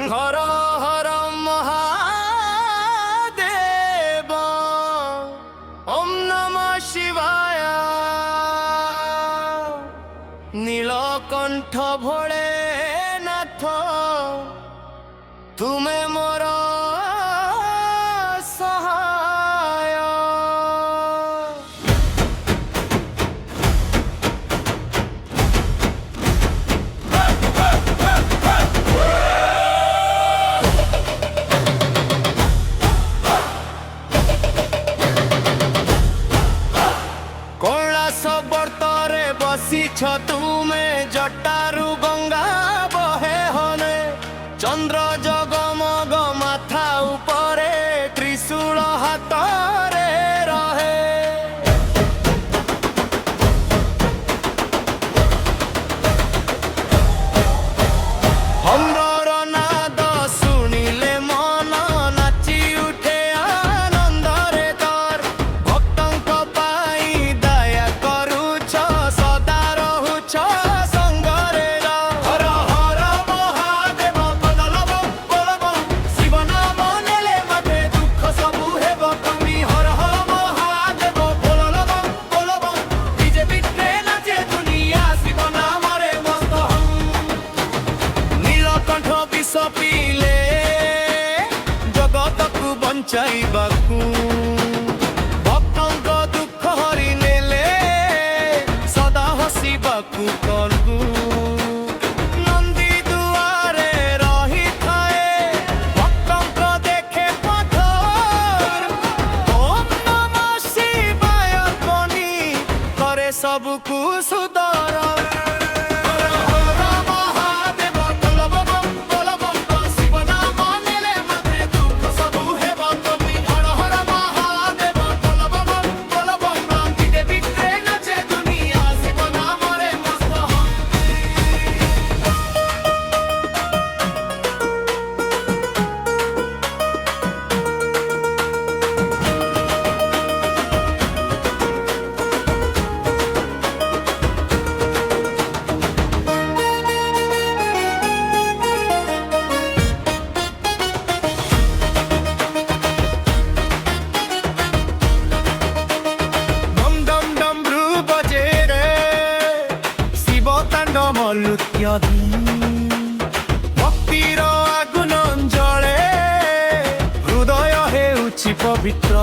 হর হর মহাদেব, ওম নমঃ শিবায়। নীলকণ্ঠ ভোলে নাথ, তুমে মোর সহায়। কৈলাস বর্তরে বসিছ তুমে, জটারু গঙ্গা বহে হনে। চন্দ্র জগমগ মাথা উপরে, ত্রিশূল হাতরে রহে। হম্বর নাদ শুনিলে মন, নাচি উঠে আনন্দরে তর। ভক্তଙ୍କ পাই দয়া କରୁଛ, সদা রহুছ সঙ্গরে। হর হর মহাদেব বলব বলব, শিব নাম নেলে মতে দুঃখ সবু হেব কমি। হর হর মহাদেব বলব বলব, ডিজে বিটে নাচে দুনিয়া, শিব নামরে মস্ত হম। নীলকণ্ঠ বিষ পিলে জগতକୁ ବଞ୍ଚାଇବାକୁ, ଭକ୍ତଙ୍କ ଦୁଃଖ ହରି ନେଲେ ସଦା ହସିବାକୁ କଲୁ। ନନ୍ଦୀ ଦୁଆରେ ରହିଥାଏ, ଭକ୍ତଙ୍କ ଦେଖେ ପଥର। ଓମ୍ ନମଃ ଶିବାୟ ଧ୍ୱନି କରେ ସବୁକୁ ସୁଦର। ভক্তির আগুন জ্বলে, হৃদয় হেউছি পবিত্র।